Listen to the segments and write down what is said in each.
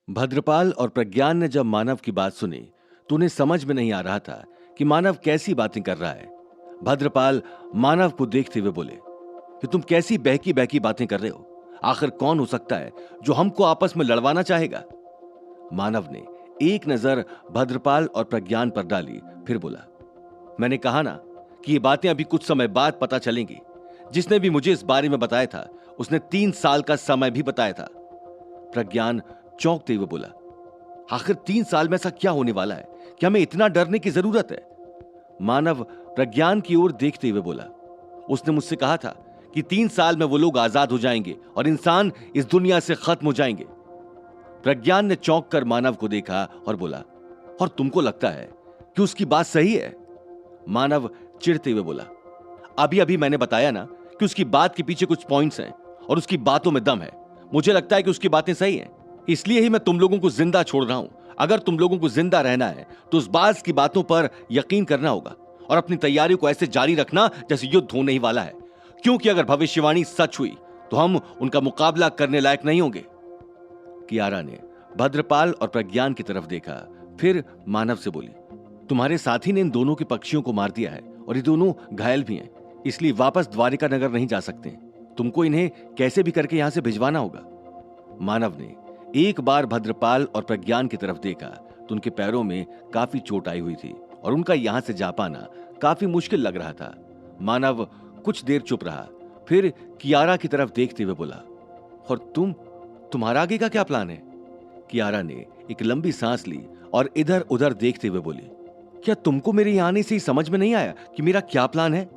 भद्रपाल और प्रज्ञान ने जब मानव की बात सुनी तो उन्हें समझ में नहीं आ रहा था कि मानव कैसी बातें कर रहा है। भद्रपाल मानव को देखते हुए बोले कि तुम कैसी बहकी बहकी बातें कर रहे हो। आखिर कौन हो सकता है जो हमको आपस में लड़वाना चाहेगा। मानव ने एक नजर भद्रपाल और प्रज्ञान पर डाली, फिर बोला, मैंने कहा ना कि ये बातें अभी कुछ समय बाद पता चलेंगी। जिसने भी मुझे इस बारे में बताया था उसने 3 साल का समय भी बताया था। प्रज्ञान चौंकते हुए बोला, आखिर 3 साल में ऐसा क्या होने वाला है कि हमें इतना डरने की जरूरत है। मानव प्रज्ञान की ओर देखते हुए बोला, उसने मुझसे कहा था कि 3 साल में वो लोग आजाद हो जाएंगे और इंसान इस दुनिया से खत्म हो जाएंगे। प्रज्ञान ने चौंक कर मानव को देखा और बोला, और तुमको लगता है कि उसकी बात सही है? मानव चिढ़ते हुए बोला, अभी अभी मैंने बताया ना कि उसकी बात के पीछे कुछ पॉइंट्स हैं और उसकी बातों में दम है। मुझे लगता है कि उसकी बातें सही हैं, इसलिए ही मैं तुम लोगों को जिंदा छोड़ रहा हूं। अगर तुम लोगों को जिंदा रहना है तो उस बाज की बातों पर यकीन करना होगा और अपनी तैयारी को ऐसे जारी रखना जैसे युद्ध होने ही वाला है, क्योंकि अगर भविष्यवाणी सच हुई तो हम उनका मुकाबला करने लायक नहीं होंगे। कियारा ने भद्रपाल और प्रज्ञान की तरफ देखा, फिर मानव से बोली, तुम्हारे साथी ने इन दोनों के पक्षियों को मार दिया है और ये दोनों घायल भी हैं, इसलिए वापस द्वारिका नगर नहीं जा सकते। तुमको इन्हें कैसे भी करके यहां से भिजवाना होगा। मानव ने एक बार भद्रपाल और प्रज्ञान की तरफ देखा तो उनके पैरों में काफी चोट आई हुई थी और उनका यहां से जा पाना काफी मुश्किल लग रहा था। मानव कुछ देर चुप रहा, फिर कियारा की तरफ देखते हुए बोला, और तुम्हारा आगे का क्या प्लान है? कियारा ने एक लंबी सांस ली और इधर उधर देखते हुए बोली, क्या तुमको मेरे यहां आने से ही समझ में नहीं आया कि मेरा क्या प्लान है?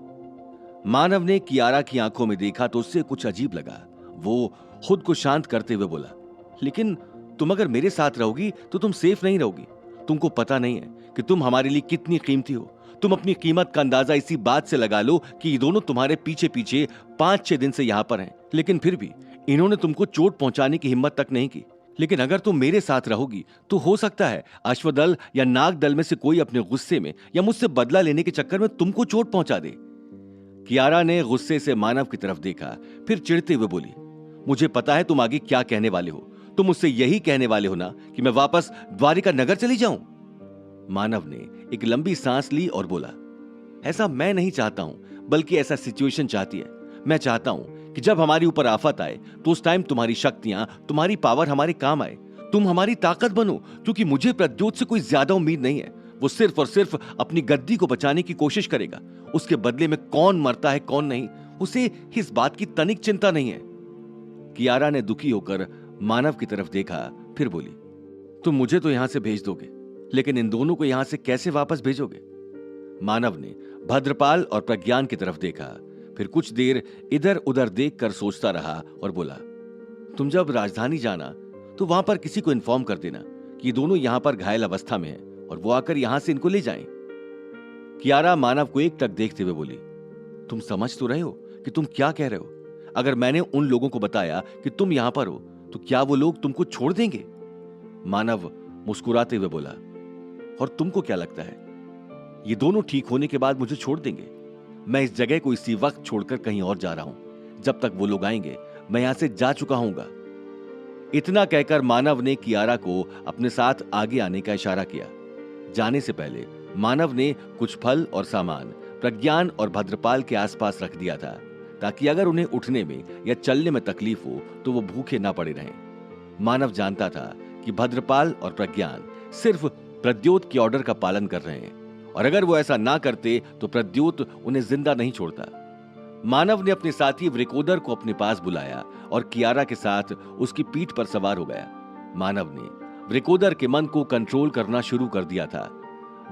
मानव ने कियारा की आंखों में देखा तो उससे कुछ अजीब लगा। वो खुद को शांत करते हुए बोला, लेकिन तुम अगर मेरे साथ रहोगी तो तुम सेफ नहीं रहोगी। तुमको पता नहीं है कि तुम हमारे लिए कितनी कीमती हो। तुम अपनी कीमत का अंदाजा इसी बात से लगा लो कि ये दोनों तुम्हारे पीछे पीछे 5-6 दिन से यहां पर हैं, लेकिन फिर भी इन्होंने तुमको चोट पहुंचाने की हिम्मत तक नहीं की। लेकिन अगर तुम मेरे साथ रहोगी तो हो सकता है अश्वदल या नागदल में से कोई अपने गुस्से में या मुझसे बदला लेने के चक्कर में तुमको चोट पहुंचा दे। कियारा ने गुस्से से मानव की तरफ देखा, फिर चिढ़ते हुए बोली, मुझे पता है तुम आगे क्या कहने वाले हो। तुम मुझसे यही कहने वाले हो ना कि मैं वापस द्वारिका नगर चली जाऊं। मानव ने एक लंबी सांस ली और बोला, ऐसा मैं नहीं चाहता हूं, बल्कि ऐसा सिचुएशन चाहती है। मैं चाहता हूं कि जब हमारे ऊपर आफत आए तो उस टाइम तुम्हारी शक्तियां, तुम्हारी पावर हमारे काम आए। तुम हमारी ताकत बनो, क्योंकि मुझे प्रद्योत से कोई ज्यादा उम्मीद नहीं है। वो सिर्फ और सिर्फ अपनी गद्दी को बचाने की कोशिश करेगा। उसके बदले में कौन मरता है कौन नहीं, उसे इस बात की तनिक चिंता नहीं है। कियारा ने दुखी होकर मानव की तरफ देखा, फिर बोली, तुम मुझे तो यहां से भेज दोगे, लेकिन इन दोनों को यहां से कैसे वापस भेजोगे? मानव ने भद्रपाल और प्रज्ञान की तरफ देखा, फिर कुछ देर इधर उधर देखकर सोचता रहा और बोला, तुम जब राजधानी जाना तो वहां पर किसी को इन्फॉर्म कर देना कि ये दोनों यहां पर घायल अवस्था में हैं और वो आकर यहां से इनको ले जाएं। कियारा मानव को एकटक देखते हुए बोली, तुम समझ तो रहे हो कि तुम क्या कह रहे हो? अगर मैंने उन लोगों को बताया कि तुम यहां पर हो तो क्या वो लोग तुमको छोड़ देंगे? मानव मुस्कुराते हुए बोला, और तुमको क्या लगता है ये दोनों ठीक होने के बाद मुझे छोड़ देंगे? मैं इस जगह को इसी वक्त छोड़कर कहीं और जा रहा हूं। जब तक वो लोग आएंगे मैं यहां से जा चुका हूंगा। इतना कहकर मानव ने कियारा को अपने साथ आगे आने का इशारा किया। जाने से पहले मानव ने कुछ फल और सामान प्रज्ञान और भद्रपाल के आसपास रख दिया था, ताकि अगर उन्हें उठने में या चलने में तकलीफ हो तो वो भूखे ना पड़े रहें। मानव जानता था कि भद्रपाल और प्रज्ञान सिर्फ प्रद्योत के ऑर्डर का पालन कर रहे हैं, और अगर वो ऐसा ना करते तो प्रद्योत उन्हें जिंदा नहीं छोड़ता। मानव ने अपने साथी वृकोदर को अपने पास बुलाया और कियारा के साथ उसकी पीठ पर सवार हो गया। मानव ने वृकोदर के मन को कंट्रोल करना शुरू कर दिया था।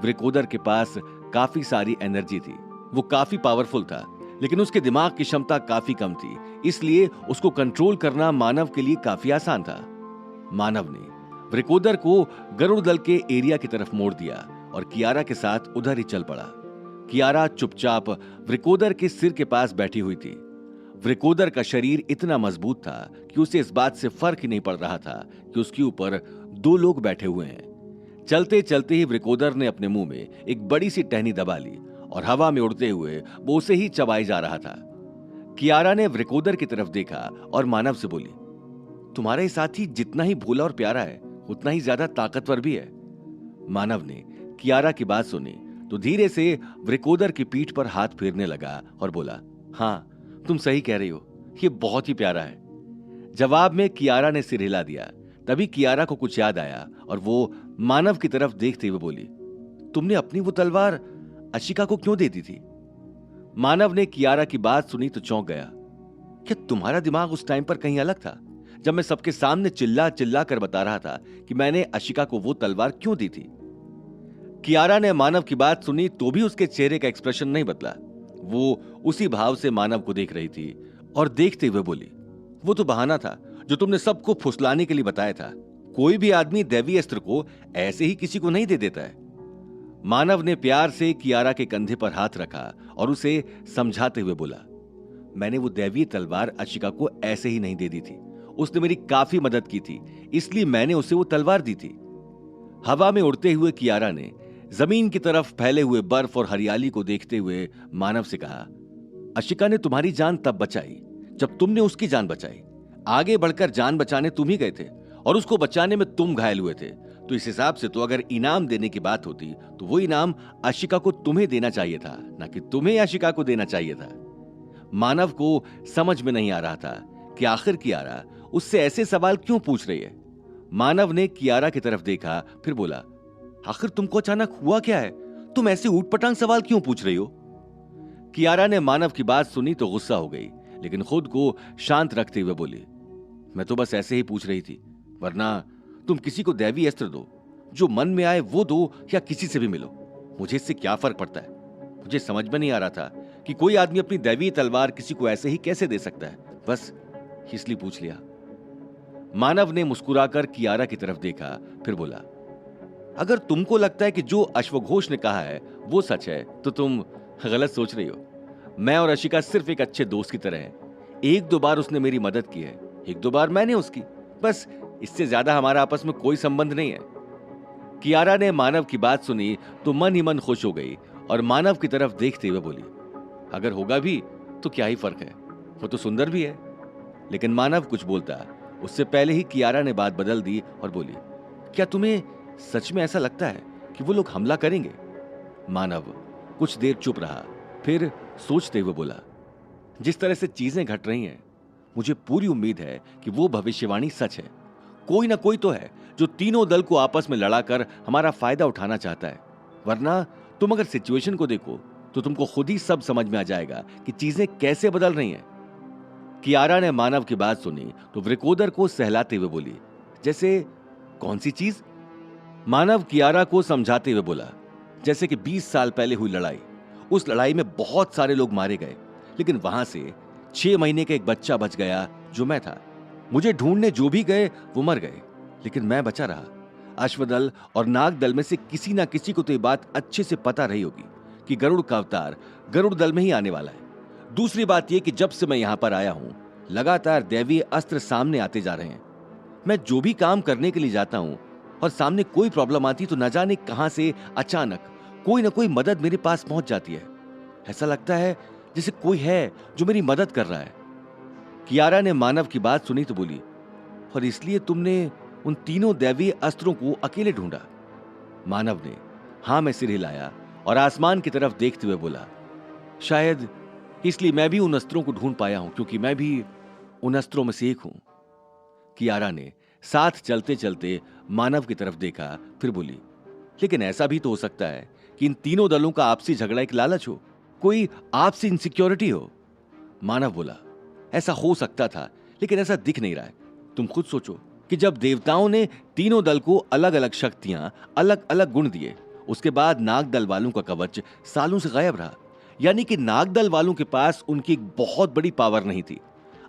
वृकोदर के पास काफी सारी एनर्जी थी, वो काफी पावरफुल था, लेकिन उसके दिमाग की क्षमता काफी कम थी, इसलिए उसको कंट्रोल करना मानव के लिए काफी आसान था। मानव ने वृकोदर को गरुड़ दल के एरिया की तरफ मोड़ दिया और कियारा के साथ उधर ही चल पड़ा। कियारा चुपचाप वृकोदर के सिर के पास बैठी हुई थी। वृकोदर का शरीर इतना मजबूत था कि उसे इस बात से फर्क ही नहीं पड़ रहा था कि उसके ऊपर 2 लोग बैठे हुए हैं। चलते चलते ही वृकोदर ने अपने मुंह में एक बड़ी सी टहनी दबा ली और हवा में उड़ते हुए वो उसे ही चबाई जा रहा था। कियारा ने वृकोदर की तरफ देखा और मानव से बोली, तुम्हारा ये साथी जितना ही भोला और प्यारा है उतना ही ज्यादा ताकतवर भी है। मानव ने कियारा की बात सुनी तो धीरे से वृकोदर की पीठ पर हाथ फेरने लगा और बोला, हाँ तुम सही कह रही हो, ये बहुत ही प्यारा है। जवाब में कियारा ने सिर हिला दिया। तभी कियारा को कुछ याद आया और वो मानव की तरफ देखते हुए बोली, तुमने अपनी वो तलवार अशिका को क्यों दे दी थी? मानव ने कियारा की बात सुनी तो चौंक गया। क्या तुम्हारा दिमाग उस टाइम पर कहीं अलग था, जब मैं सबके सामने चिल्ला चिल्ला कर बता रहा था कि मैंने अशिका को वो तलवार क्यों दी थी? कियारा ने मानव की बात सुनी तो भी उसके चेहरे का एक्सप्रेशन नहीं बदला। वो उसी भाव से मानव को देख रही थी और देखते हुए बोली, वो तो बहाना था जो तुमने सबको फुसलाने के लिए बताया था। कोई भी आदमी दैवीय अस्त्र को ऐसे ही किसी को नहीं दे देता है। मानव ने प्यार से कियारा के कंधे पर हाथ रखा और उसे समझाते हुए बोला, मैंने वो दैवीय तलवार अशिका को ऐसे ही नहीं दे दी थी। उसने मेरी काफी मदद की थी, इसलिए मैंने उसे वो तलवार दी थी। हवा में उड़ते हुए कियारा ने जमीन की तरफ फैले हुए बर्फ और हरियाली को देखते हुए मानव से कहा, अशिका ने तुम्हारी जान तब बचाई जब तुमने उसकी जान बचाई। आगे बढ़कर जान बचाने तुम ही गए थे और उसको बचाने में तुम घायल हुए थे। तो इस हिसाब से तो अगर इनाम देने की बात होती तो वो इनाम अशिका को तुम्हें देना चाहिए था, ना कि तुम्हें अशिका को देना चाहिए था। मानव को समझ में नहीं आ रहा था कि आखिर कियारा उससे ऐसे सवाल क्यों पूछ रही है। मानव ने कियारा की तरफ देखा, फिर बोला, आखिर तुमको अचानक हुआ क्या है? तुम ऐसे ऊटपटांग सवाल क्यों पूछ रही हो? कियारा ने मानव की बात सुनी तो गुस्सा हो गई, लेकिन खुद को शांत रखते हुए बोली, मैं तो बस ऐसे ही पूछ रही थी, वरना तुम किसी को दैवीय अस्त्र दो, जो मन में आए वो दो या किसी से भी मिलो, मुझे इससे क्या फर्क पड़ता है। मुझे समझ में नहीं आ रहा था कि कोई आदमी अपनी दैवीय तलवार किसी को ऐसे ही कैसे दे सकता है, बस इसलिए पूछ लिया। मानव ने मुस्कुराकर कियारा की तरफ देखा, फिर बोला, अगर तुमको लगता है कि जो अश्वघोष ने कहा है वो सच है तो तुम गलत सोच रही हो। मैं और अशिका सिर्फ एक अच्छे दोस्त की तरह हैं। एक दो बार उसने मेरी मदद की है, एक दो बार मैंने उसकी, बस इससे ज्यादा हमारा आपस में कोई संबंध नहीं है। कियारा ने मानव की बात सुनी तो मन ही मन खुश हो गई और मानव की तरफ देखते हुए बोली, अगर होगा भी तो क्या ही फर्क है, वो तो सुंदर भी है। लेकिन मानव कुछ बोलता उससे पहले ही कियारा ने बात बदल दी और बोली, क्या तुम्हें सच में ऐसा लगता है कि वो लोग हमला करेंगे? मानव कुछ देर चुप रहा, फिर सोचते हुए बोला, जिस तरह से चीजें घट रही हैं, मुझे पूरी उम्मीद है कि वो भविष्यवाणी सच है। कोई ना कोई तो है जो तीनों दल को आपस में लड़ाकर हमारा फायदा उठाना चाहता है। वरना तुम अगर सिचुएशन को देखो तो तुमको खुद ही सब समझ में आ जाएगा कि चीजें कैसे बदल रही हैं। कियारा ने मानव की बात सुनी तो वृकोदर को सहलाते हुए बोली, जैसे कौन सी चीज? मानव कियारा को समझाते हुए बोला, जैसे कि 20 साल पहले हुई लड़ाई। उस लड़ाई में बहुत सारे लोग मारे गए, लेकिन वहां से 6 महीने का एक बच्चा बच गया जो मैं था। मुझे ढूंढने जो भी गए वो मर गए, लेकिन मैं बचा रहा। अश्वदल और नाग दल में से किसी ना किसी को तो ये बात अच्छे से पता रही होगी कि गरुड़ का अवतार गरुड़ दल में ही आने वाला है। दूसरी बात यह कि जब से मैं यहां पर आया हूं, लगातार दैवीय अस्त्र सामने आते जा रहे हैं। मैं जो भी काम करने के लिए जाता हूं और सामने कोई प्रॉब्लम आती तो न जाने कहां से अचानक कोई ना कोई मदद मेरे पास पहुंच जाती है। ऐसा लगता है जैसे कोई है जो मेरी मदद कर रहा है। कियारा ने मानव की बात सुनी तो बोली, और इसलिए तुमने उन तीनों दैवीय अस्त्रों को अकेले ढूंढा? मानव ने हां में सिर हिलाया और आसमान की तरफ देखते हुए बोला, शायद इसलिए मैं भी उन अस्त्रों को ढूंढ पाया हूं क्योंकि मैं भी उन अस्त्रों में से एक हूं। कियारा ने साथ चलते चलते मानव की तरफ देखा, फिर बोली, लेकिन ऐसा भी तो हो सकता है कि इन तीनों दलों का आपसी झगड़ा एक लालच हो, कोई आपसी इनसिक्योरिटी हो। मानव बोला, ऐसा हो सकता था, लेकिन ऐसा दिख नहीं रहा है। तुम खुद सोचो कि जब देवताओं ने तीनों दल को अलग अलग शक्तियां, अलग अलग गुण दिए, उसके बाद नाग दल वालों का कवच सालों से गायब रहा। यानी कि नाग दल वालों के पास उनकी एक बहुत बड़ी पावर नहीं थी।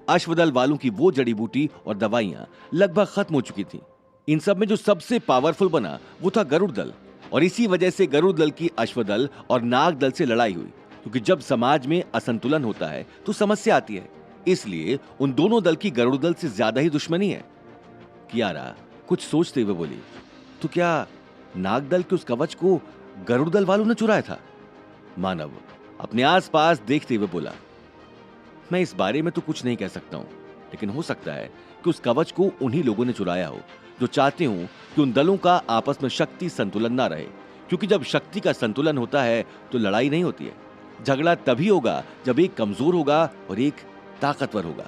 अश्वदल वालों की वो जड़ी बूटी और दवाइयां लगभग खत्म हो चुकी थी। इन सब में जो सबसे पावरफुल बना वो था गरुड़ दल, और इसी वजह से गरुड़ दल की अश्वदल और नाग दल से लड़ाई हुई, क्योंकि जब समाज में असंतुलन होता है तो समस्या आती है। इसलिए उन दोनों दल की गरुड़ दल से ज्यादा ही दुश्मनी है। कियारा कुछ सोचते हुए बोली, तो क्या नाग दल के उस कवच को गरुड़ दल वालों ने चुराया था? मानव अपने आसपास देखते हुए बोला, मैं इस बारे में तो कुछ नहीं कह सकता हूं, लेकिन हो सकता है कि उस कवच को उन्हीं लोगों ने चुराया हो जो चाहते हूं कि उन दलों का आपस में शक्ति संतुलन ना रहे, क्योंकि जब शक्ति का संतुलन होता है तो लड़ाई नहीं होती है। झगड़ा तभी होगा जब एक कमजोर होगा और एक ताकतवर होगा।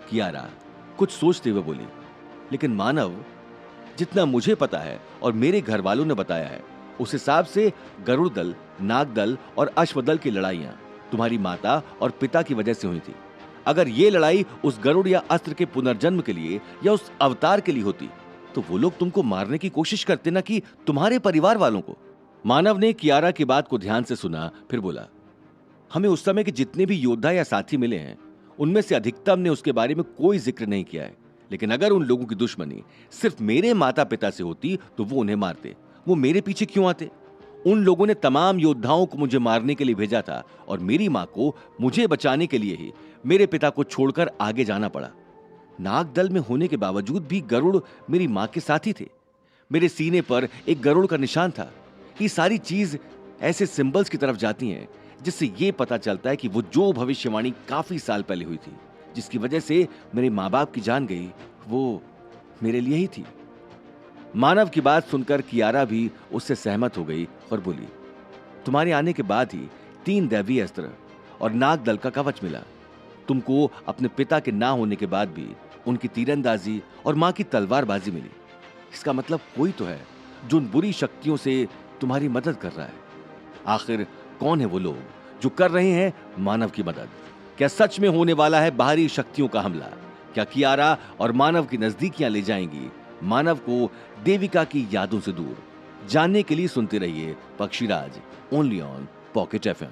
कियारा कुछ सोचते हुए बोली, लेकिन मानव, जितना मुझे पता है और मेरे घर वालों ने बताया है, उस हिसाब से गरुड़ दल, नाग दल और अश्व दल की लड़ाइयां तुम्हारी माता और पिता की वजह से हुई थी। अगर ये लड़ाई उस गरुड़ या अस्त्र के पुनर्जन्म के लिए या उस अवतार के लिए होती तो वो लोग तुमको मारने की कोशिश करते ना कि तुम्हारे परिवार वालों को। मानव ने कियारा की बात को ध्यान से सुना, फिर बोला, हमें उस समय के जितने भी योद्धा या साथी मिले हैं उनमें से अधिकतम ने उसके बारे में कोई जिक्र नहीं किया है। लेकिन अगर उन लोगों की दुश्मनी सिर्फ मेरे माता पिता से होती तो वो उन्हें मारते, वो मेरे पीछे क्यों आते? उन लोगों ने तमाम योद्धाओं को मुझे मारने के लिए भेजा था और मेरी मां को मुझे बचाने के लिए ही मेरे पिता को छोड़कर आगे जाना पड़ा। नाग दल में होने के बावजूद भी गरुड़ मेरी मां के साथ ही थे। मेरे सीने पर एक गरुड़ का निशान था। ये सारी चीज ऐसे सिंबल्स की तरफ जाती हैं जिससे ये पता चलता है कि वो जो भविष्यवाणी काफी साल पहले हुई थी, जिसकी वजह से मेरे माँ बाप की जान गई, वो मेरे लिए ही थी। मानव की बात सुनकर कियारा भी उससे सहमत हो गई और बोली, तुम्हारे आने के बाद ही 3 दैवीय अस्त्र और नाग दल का कवच मिला। तुमको अपने पिता के ना होने के बाद भी उनकी तीरंदाजी और मां की तलवारबाजी मिली। इसका मतलब कोई तो है जो उन बुरी शक्तियों से तुम्हारी मदद कर रहा है। आखिर कौन है वो लोग जो कर रहे हैं मानव की मदद? क्या सच में होने वाला है बाहरी शक्तियों का हमला? क्या कियारा और मानव की नजदीकियां ले जाएंगी मानव को देविका की यादों से दूर? जानने के लिए सुनते रहिए पक्षीराज, ओनली ऑन पॉकेट एफएम।